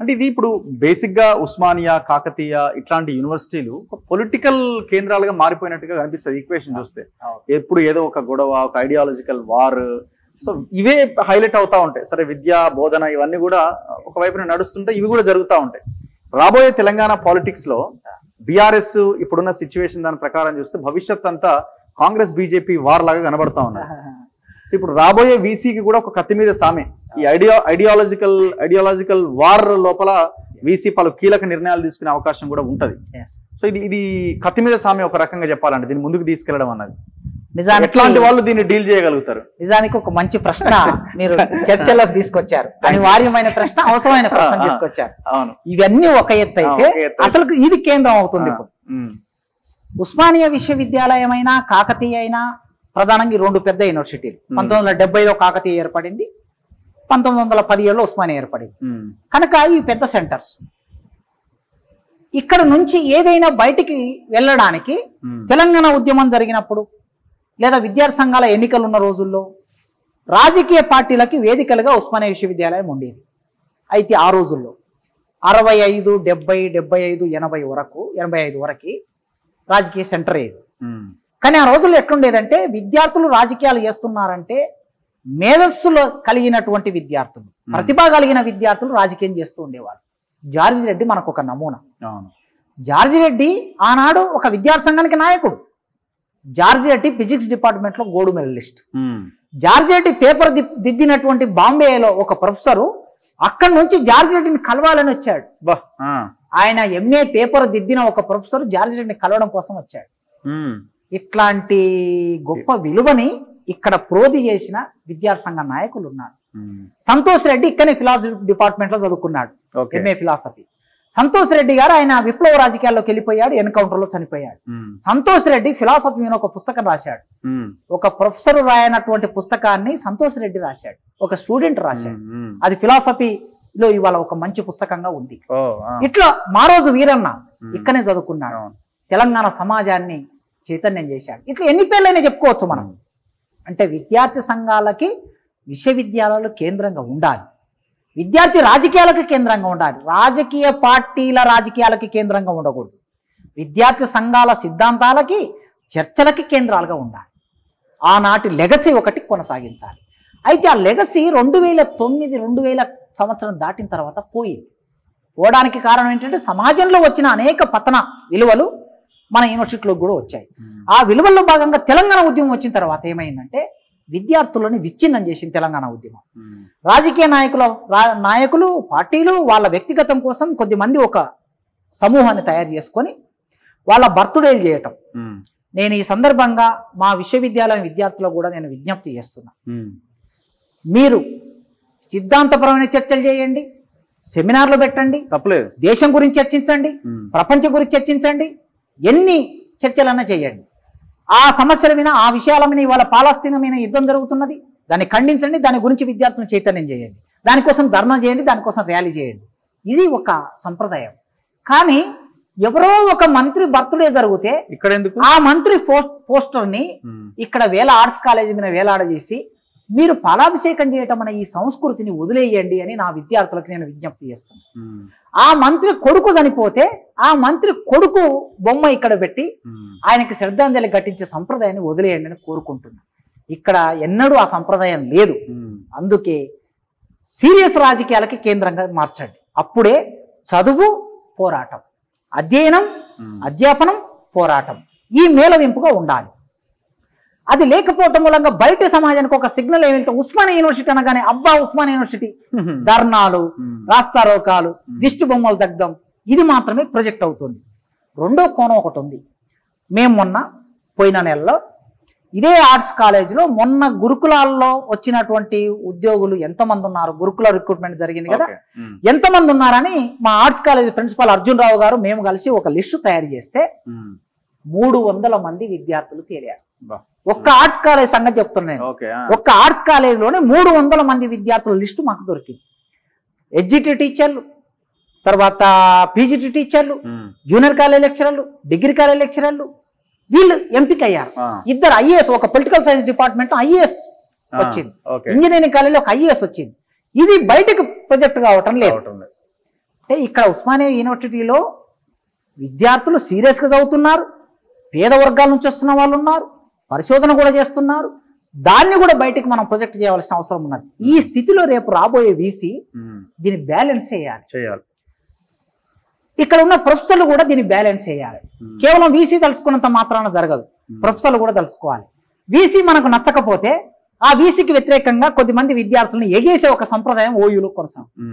అంటే ఇది ఇప్పుడు బేసిక్ గా ఉస్మానియా, కాకతీయ ఇట్లాంటి యూనివర్సిటీలు పొలిటికల్ కేంద్రాలుగా మారిపోయినట్టుగా కనిపిస్తుంది ఈక్వేషన్ చూస్తే. ఎప్పుడు ఏదో ఒక గొడవ, ఒక ఐడియాలజికల్ వార్, సో ఇవే హైలైట్ అవుతా ఉంటాయి. సరే విద్య, బోధన ఇవన్నీ కూడా ఒకవైపున నడుస్తుంటే ఇవి కూడా జరుగుతూ ఉంటాయి. రాబోయే తెలంగాణ పాలిటిక్స్ లో బీఆర్ఎస్ ఇప్పుడున్న సిచ్యువేషన్ దాని ప్రకారం చూస్తే భవిష్యత్ అంతా కాంగ్రెస్ బీజేపీ వార్ లాగా కనబడతా ఉన్నారు. సో ఇప్పుడు రాబోయే వీసీకి కూడా ఒక కత్తి మీద సామే. ఈ ఐడియాలజికల్ వార్ లోపల వీసీ పలు కీలక నిర్ణయాలు తీసుకునే అవకాశం కూడా ఉంటది. సో ఇది కత్తి మీద సామే ఒక రకంగా చెప్పాలంటే దీన్ని ముందుకు తీసుకెళ్లడం అన్నది. నిజానికి ఎట్లాంటి వాళ్ళు దీన్ని డీల్ చేయగలుగుతారు? నిజానికి ఒక మంచి ప్రశ్న మీరు చర్చలోకి తీసుకొచ్చారు. అనివార్యమైన ప్రశ్న, అవసరమైన ప్రశ్న తీసుకొచ్చారు. అవును, ఇవన్నీ ఒక ఎత్తు అయితే అసలు ఇది కేంద్రం అవుతుంది. ఇప్పుడు ఉస్మానియా విశ్వవిద్యాలయం అయినా, కాకతీయ అయినా ప్రధానంగా రెండు పెద్ద యూనివర్సిటీలు. 1970లో కాకతీయ ఏర్పడింది, 1917లో ఉస్మానియా ఏర్పడింది. కనుక ఈ పెద్ద సెంటర్స్. ఇక్కడ నుంచి ఏదైనా బయటికి వెళ్ళడానికి తెలంగాణ ఉద్యమం జరిగినప్పుడు లేదా విద్యార్థి సంఘాల ఎన్నికలు ఉన్న రోజుల్లో రాజకీయ పార్టీలకి వేదికలుగా ఉస్మానియా విశ్వవిద్యాలయం ఉండేది. అయితే ఆ రోజుల్లో 65, 70, 75, 80 వరకు, 85 వరకు రాజకీయ సెంటర్ అయ్యేది. కానీ ఆ రోజుల్లో ఎట్లుండేదంటే విద్యార్థులు రాజకీయాలు చేస్తున్నారంటే మేధస్సులో కలిగినటువంటి విద్యార్థులు, ప్రతిభ కలిగిన విద్యార్థులు రాజకీయం చేస్తూ ఉండేవాళ్ళు. జార్జి రెడ్డి మనకు ఒక నమూనా. జార్జి రెడ్డి ఆనాడు ఒక విద్యార్థి సంఘానికి నాయకుడు. జార్జి రెడ్డి ఫిజిక్స్ డిపార్ట్మెంట్లో gold medalist. George Reddy paper దిద్దినటువంటి బాంబేలో ఒక ప్రొఫెసరు అక్కడి నుంచి జార్జి రెడ్డిని కలవాలని వచ్చాడు. ఆయన ఎంఏ పేపర్ దిద్దిన ఒక ప్రొఫెసర్ జార్జి రెడ్డిని కలవడం కోసం వచ్చాడు. ఇట్లాంటి గొప్ప విలువని ఇక్కడ ప్రోధి చేసిన విద్యార్థి సంఘ నాయకులు ఉన్నారు. సంతోష్ రెడ్డి ఇక్కడనే ఫిలాసఫీ డిపార్ట్మెంట్ లో చదువుకున్నాడు, ఎంఏ ఫిలాసఫీ. సంతోష్ రెడ్డి గారు ఆయన విప్లవ రాజకీయాల్లోకి వెళ్ళిపోయాడు, ఎన్కౌంటర్ లో చనిపోయాడు. సంతోష్ రెడ్డి ఫిలాసఫీ మీద ఒక పుస్తకం రాశాడు. ఒక ప్రొఫెసర్ రాయనటువంటి పుస్తకాన్ని సంతోష్ రెడ్డి రాశాడు, ఒక స్టూడెంట్ రాశాడు. అది ఫిలాసఫీలో ఇవాళ ఒక మంచి పుస్తకంగా ఉంది. ఇట్లా మారోజు వీరన్న ఇక్కడనే చదువుకున్నాడు, తెలంగాణ సమాజాన్ని చైతన్యం చేశాడు. ఇట్లా ఎన్ని పేర్లైనా చెప్పుకోవచ్చు మనం. అంటే విద్యార్థి సంఘాలకి విశ్వవిద్యాలయాలు కేంద్రంగా ఉండాలి, విద్యార్థి రాజకీయాలకు కేంద్రంగా ఉండాలి, రాజకీయ పార్టీల రాజకీయాలకి కేంద్రంగా ఉండకూడదు. విద్యార్థి సంఘాల సిద్ధాంతాలకి, చర్చలకి కేంద్రాలుగా ఉండాలి. ఆనాటి లెగసీ ఒకటి కొనసాగించాలి. అయితే ఆ లెగసీ 2009, 2000 సంవత్సరం దాటిన తర్వాత పోయింది. పోవడానికి కారణం ఏంటంటే సమాజంలో వచ్చిన అనేక పతన విలువలు మన యూనివర్సిటీలో కూడా వచ్చాయి. ఆ విలువల్లో భాగంగా తెలంగాణ ఉద్యమం వచ్చిన తర్వాత ఏమైందంటే విద్యార్థులను విచ్ఛిన్నం చేసింది తెలంగాణ ఉద్యమం. రాజకీయ నాయకులు, పార్టీలు వాళ్ళ వ్యక్తిగతం కోసం కొద్దిమంది ఒక సమూహాన్ని తయారు చేసుకొని వాళ్ళ బర్త్డేలు చేయటం. నేను ఈ సందర్భంగా మా విశ్వవిద్యాలయం విద్యార్థులకు కూడా నేను విజ్ఞప్తి చేస్తున్నా, మీరు సిద్ధాంతపరమైన చర్చలు చేయండి, సెమినార్లు పెట్టండి, తప్పలేదు, దేశం గురించి చర్చించండి, ప్రపంచం గురించి చర్చించండి, ఎన్ని చర్చలన్నా చేయండి. ఆ సమస్యల మీద, ఆ విషయాల మీద ఇవాళ పాలస్తీనా మీద యుద్ధం జరుగుతున్నది, దాన్ని ఖండించండి, దాని గురించి విద్యార్థులను చైతన్యం చేయండి, దానికోసం ధర్నా చేయండి, దానికోసం ర్యాలీ చేయండి. ఇది ఒక సంప్రదాయం. కానీ ఎవరో ఒక మంత్రి బర్త్డే జరిగితే ఇక్కడ ఎందుకు ఆ మంత్రి పోస్టర్ని ఇక్కడ ఆర్ట్స్ కాలేజీ మీద వేలాడజేసి మీరు పాలాభిషేకం చేయటం అనే ఈ సంస్కృతిని వదిలేయండి అని నా విద్యార్థులకు నేను విజ్ఞప్తి చేస్తున్నాను. ఆ మంత్రి కొడుకు చనిపోతే ఆ మంత్రి కొడుకు బొమ్మ ఇక్కడ పెట్టి ఆయనకి శ్రద్ధాంజలి ఘటించే సంప్రదాయాన్ని వదిలేయండి అని కోరుకుంటున్నాను. ఇక్కడ ఎన్నడూ ఆ సంప్రదాయం లేదు. అందుకే సీరియస్ రాజకీయాలకి కేంద్రంగా మార్చండి. అప్పుడే చదువు, పోరాటం, అధ్యయనం, అధ్యాపనం, పోరాటం ఈ మేళవింపుగా ఉండాలి. అది లేకపోవటం మూలంగా బయట సమాజానికి ఒక సిగ్నల్ ఏమిటంటే ఉస్మానియా యూనివర్సిటీ అనగానే అబ్బా ఉస్మానియా యూనివర్సిటీ, ధర్నాలు, రాస్తారోకాలు, దిష్టి బొమ్మలు దగ్ధం, ఇది మాత్రమే ప్రొజెక్ట్ అవుతుంది. రెండో కోణం ఒకటి ఉంది. మేము మొన్న పోయిన నెలలో ఇదే ఆర్ట్స్ కాలేజీలో మొన్న గురుకులాల్లో వచ్చినటువంటి ఉద్యోగులు ఎంతమంది ఉన్నారు, గురుకుల రిక్రూట్మెంట్ జరిగింది కదా, ఎంతమంది ఉన్నారని మా ఆర్ట్స్ కాలేజీ ప్రిన్సిపాల్ అర్జున్ రావు గారు మేము కలిసి ఒక లిస్టు తయారు చేస్తే 300 మంది విద్యార్థులు తేలారు. ఒక్క ఆర్ట్స్ కాలేజ్ సంగతి చెప్తున్నాను. ఒక్క ఆర్ట్స్ కాలేజీలోనే 300 మంది విద్యార్థుల లిస్టు మాకు దొరికింది. ఎడ్జిటి టీచర్లు, తర్వాత పీజీటీ టీచర్లు, జూనియర్ కాలేజ్ లెక్చరర్లు, డిగ్రీ కాలేజ్ లెక్చరర్లు వీళ్ళు ఎంపిక అయ్యారు. ఇద్దరు ఐఏఎస్, ఒక పొలిటికల్ సైన్స్ డిపార్ట్మెంట్ ఐఏఎస్ వచ్చింది, ఇంజనీరింగ్ కాలేజీలో ఒక ఐఏఎస్ వచ్చింది. ఇది బయటకు ప్రొజెక్ట్ కావటం లేదు. అంటే ఇక్కడ ఉస్మానియా యూనివర్సిటీలో విద్యార్థులు సీరియస్గా చదువుతున్నారు, పేద వర్గాల నుంచి వస్తున్న వాళ్ళు ఉన్నారు, పరిశోధన కూడా చేస్తున్నారు, దాన్ని కూడా బయటికి మనం ప్రొజెక్ట్ చేయవలసిన అవసరం ఉన్నది. ఈ స్థితిలో రేపు రాబోయే వీసీ దీన్ని బ్యాలెన్స్ చేయాలి. ఇక్కడ ఉన్న ప్రొఫెసర్లు కూడా దీన్ని బ్యాలెన్స్ చేయాలి. కేవలం వీసీ తలుచుకున్నంత మాత్రాన జరగదు, ప్రొఫెసర్లు కూడా తలుచుకోవాలి. వీసీ మనకు నచ్చకపోతే ఆ వీసీకి వ్యతిరేకంగా కొద్దిమంది విద్యార్థులను ఎగేసే ఒక సంప్రదాయం ఓయూలో కొనసాగుతుంది.